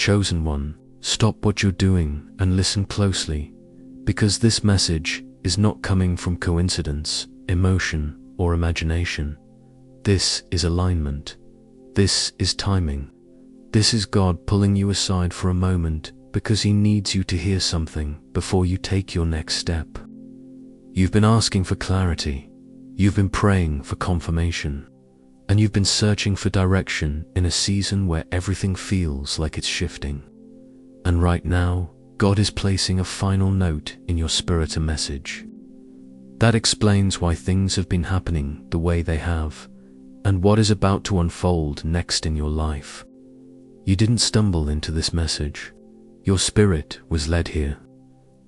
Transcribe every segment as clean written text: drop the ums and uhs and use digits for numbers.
Chosen one, stop what you're doing and listen closely, because this message is not coming from coincidence, emotion, or imagination. This is alignment. This is timing. This is God pulling you aside for a moment because He needs you to hear something before you take your next step. You've been asking for clarity. You've been praying for confirmation. And you've been searching for direction in a season where everything feels like it's shifting. And right now, God is placing a final note in your spirit, a message. That explains why things have been happening the way they have, and what is about to unfold next in your life. You didn't stumble into this message. Your spirit was led here.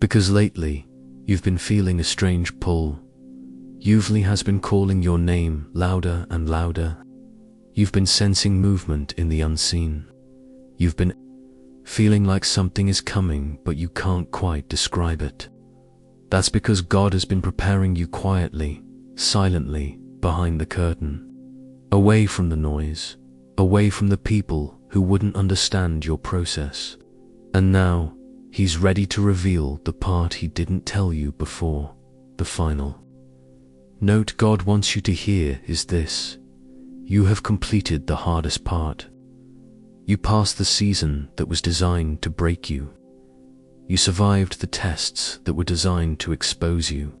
Because lately, you've been feeling a strange pull. Yuvli has been calling your name louder and louder. You've been sensing movement in the unseen. You've been feeling like something is coming, but you can't quite describe it. That's because God has been preparing you quietly, silently, behind the curtain. Away from the noise, away from the people who wouldn't understand your process. And now, He's ready to reveal the part He didn't tell you before, the final note God wants you to hear is this: you have completed the hardest part. You passed the season that was designed to break you. You survived the tests that were designed to expose you.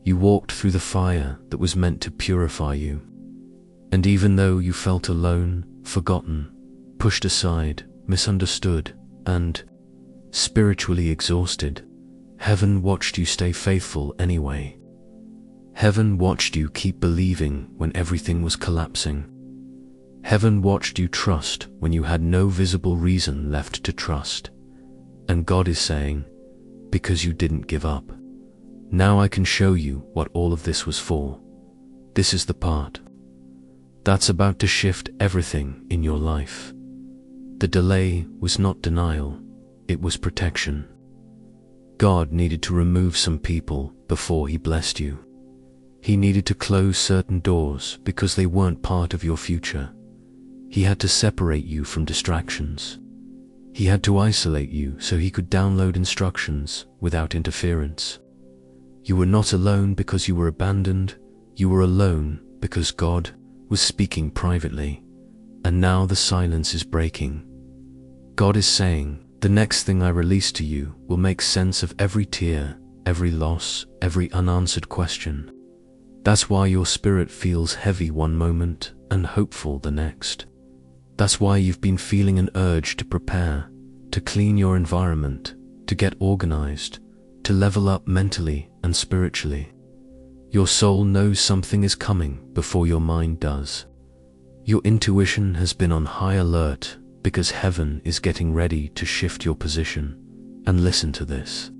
You walked through the fire that was meant to purify you. And even though you felt alone, forgotten, pushed aside, misunderstood, and spiritually exhausted, heaven watched you stay faithful anyway. Heaven watched you keep believing when everything was collapsing. Heaven watched you trust when you had no visible reason left to trust. And God is saying, because you didn't give up, now I can show you what all of this was for. This is the part that's about to shift everything in your life. The delay was not denial, it was protection. God needed to remove some people before He blessed you. He needed to close certain doors because they weren't part of your future. He had to separate you from distractions. He had to isolate you so He could download instructions without interference. You were not alone because you were abandoned. You were alone because God was speaking privately. And now the silence is breaking. God is saying, the next thing I release to you will make sense of every tear, every loss, every unanswered question. That's why your spirit feels heavy one moment and hopeful the next. That's why you've been feeling an urge to prepare, to clean your environment, to get organized, to level up mentally and spiritually. Your soul knows something is coming before your mind does. Your intuition has been on high alert because heaven is getting ready to shift your position. And listen to this.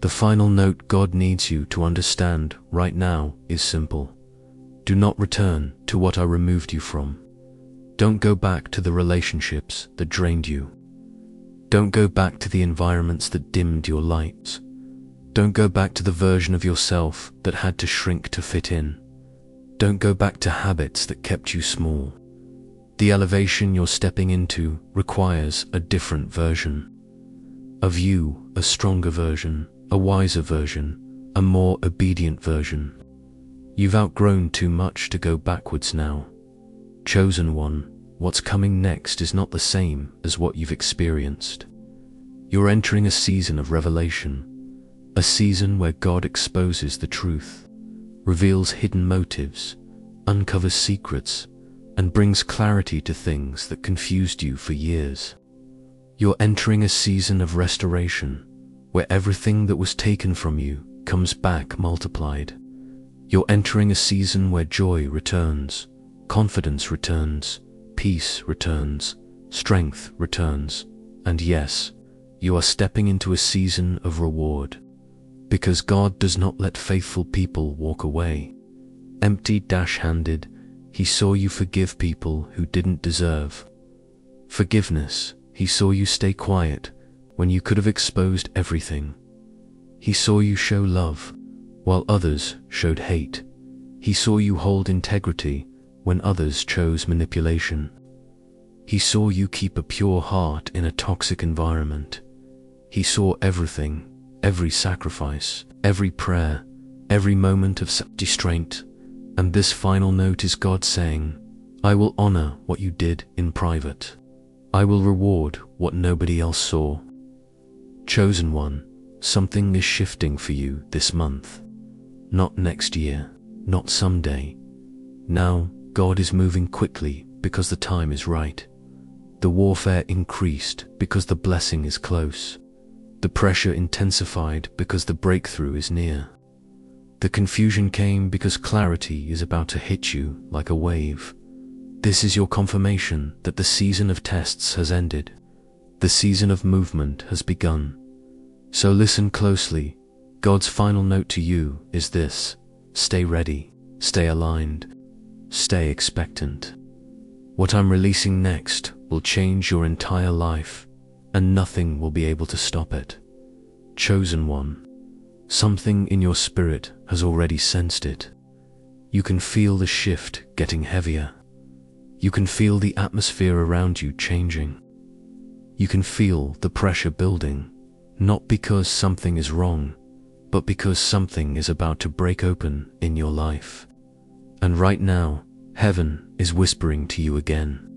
The final note God needs you to understand right now is simple. Do not return to what I removed you from. Don't go back to the relationships that drained you. Don't go back to the environments that dimmed your lights. Don't go back to the version of yourself that had to shrink to fit in. Don't go back to habits that kept you small. The elevation you're stepping into requires a different version of you, a stronger version, a wiser version, a more obedient version. You've outgrown too much to go backwards now. Chosen one, what's coming next is not the same as what you've experienced. You're entering a season of revelation, a season where God exposes the truth, reveals hidden motives, uncovers secrets, and brings clarity to things that confused you for years. You're entering a season of restoration, where everything that was taken from you comes back multiplied. You're entering a season where joy returns, confidence returns, peace returns, strength returns, and yes, you are stepping into a season of reward. Because God does not let faithful people walk away empty-handed. He saw you forgive people who didn't deserve forgiveness. He saw you stay quiet when you could have exposed everything. He saw you show love while others showed hate. He saw you hold integrity when others chose manipulation. He saw you keep a pure heart in a toxic environment. He saw everything, every sacrifice, every prayer, every moment of self-restraint. And this final note is God saying, I will honor what you did in private. I will reward what nobody else saw. Chosen one, something is shifting for you this month. Not next year, not someday. Now, God is moving quickly because the time is right. The warfare increased because the blessing is close. The pressure intensified because the breakthrough is near. The confusion came because clarity is about to hit you like a wave. This is your confirmation that the season of tests has ended. The season of movement has begun. So listen closely. God's final note to you is this: stay ready, stay aligned, stay expectant. What I'm releasing next will change your entire life, and nothing will be able to stop it. Chosen one, something in your spirit has already sensed it. You can feel the shift getting heavier. You can feel the atmosphere around you changing. You can feel the pressure building, not because something is wrong, but because something is about to break open in your life. And right now, heaven is whispering to you again.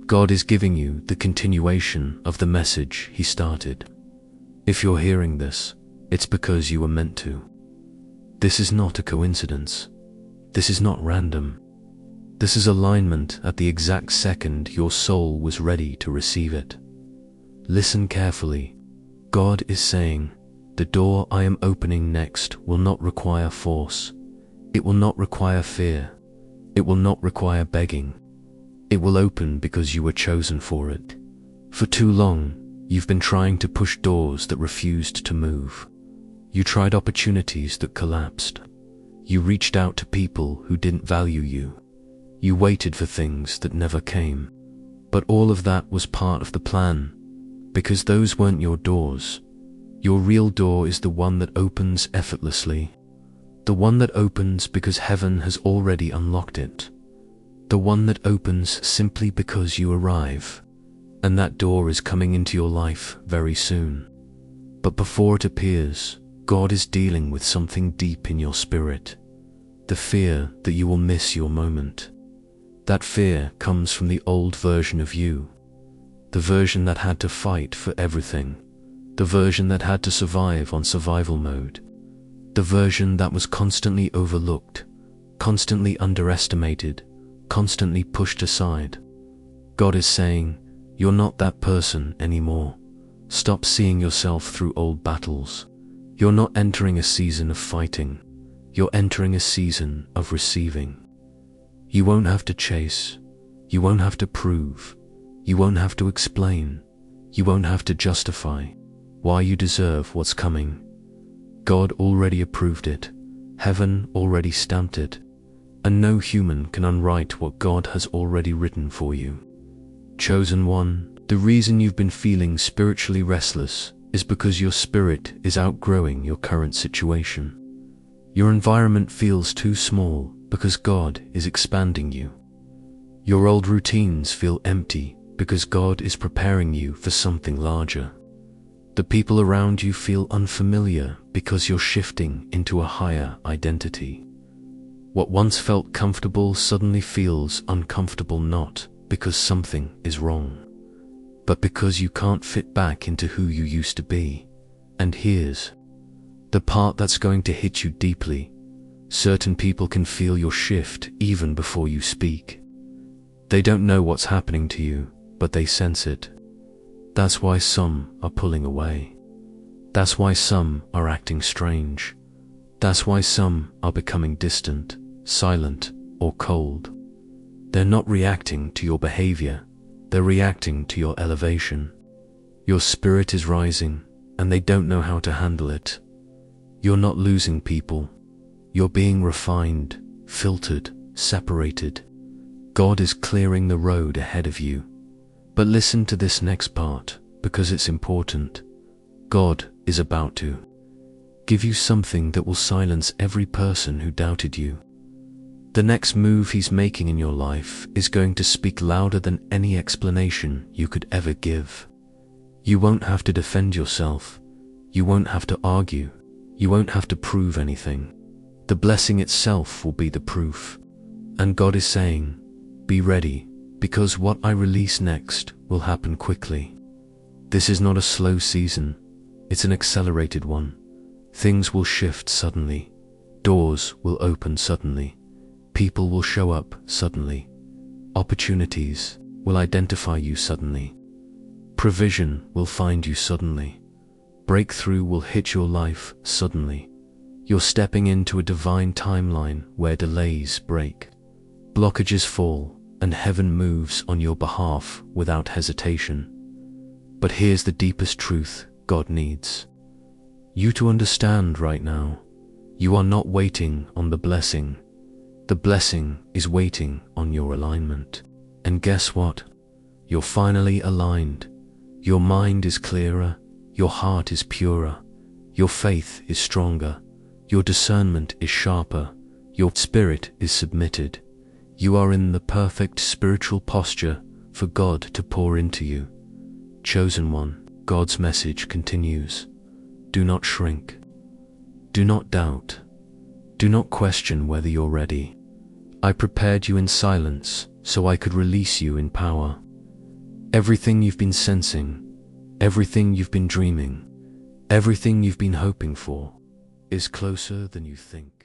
God is giving you the continuation of the message He started. If you're hearing this, it's because you were meant to. This is not a coincidence. This is not random. This is alignment at the exact second your soul was ready to receive it. Listen carefully. God is saying, the door I am opening next will not require force. It will not require fear. It will not require begging. It will open because you were chosen for it. For too long, you've been trying to push doors that refused to move. You tried opportunities that collapsed. You reached out to people who didn't value you. You waited for things that never came. But all of that was part of the plan, because those weren't your doors. Your real door is the one that opens effortlessly. The one that opens because heaven has already unlocked it. The one that opens simply because you arrive. And that door is coming into your life very soon. But before it appears, God is dealing with something deep in your spirit. The fear that you will miss your moment. That fear comes from the old version of you. The version that had to fight for everything. The version that had to survive on survival mode. The version that was constantly overlooked, constantly underestimated, constantly pushed aside. God is saying, you're not that person anymore. Stop seeing yourself through old battles. You're not entering a season of fighting. You're entering a season of receiving. You won't have to chase. You won't have to prove. You won't have to explain. You won't have to justify why you deserve what's coming. God already approved it. Heaven already stamped it. And no human can unwrite what God has already written for you. Chosen one, the reason you've been feeling spiritually restless is because your spirit is outgrowing your current situation. Your environment feels too small because God is expanding you. Your old routines feel empty because God is preparing you for something larger. The people around you feel unfamiliar because you're shifting into a higher identity. What once felt comfortable suddenly feels uncomfortable, not because something is wrong, but because you can't fit back into who you used to be. And here's the part that's going to hit you deeply. Certain people can feel your shift even before you speak. They don't know what's happening to you, but they sense it. That's why some are pulling away. That's why some are acting strange. That's why some are becoming distant, silent, or cold. They're not reacting to your behavior. They're reacting to your elevation. Your spirit is rising, and they don't know how to handle it. You're not losing people. You're being refined, filtered, separated. God is clearing the road ahead of you. But listen to this next part, because it's important. God is about to give you something that will silence every person who doubted you. The next move He's making in your life is going to speak louder than any explanation you could ever give. You won't have to defend yourself. You won't have to argue. You won't have to prove anything. The blessing itself will be the proof. And God is saying, be ready, because what I release next will happen quickly. This is not a slow season, it's an accelerated one. Things will shift suddenly. Doors will open suddenly. People will show up suddenly. Opportunities will identify you suddenly. Provision will find you suddenly. Breakthrough will hit your life suddenly. You're stepping into a divine timeline where delays break. Blockages fall, and heaven moves on your behalf without hesitation. But here's the deepest truth God needs you to understand right now. You are not waiting on the blessing. The blessing is waiting on your alignment. And guess what? You're finally aligned. Your mind is clearer. Your heart is purer. Your faith is stronger. Your discernment is sharper. Your spirit is submitted. You are in the perfect spiritual posture for God to pour into you. Chosen one, God's message continues. Do not shrink. Do not doubt. Do not question whether you're ready. I prepared you in silence so I could release you in power. Everything you've been sensing, everything you've been dreaming, everything you've been hoping for is closer than you think.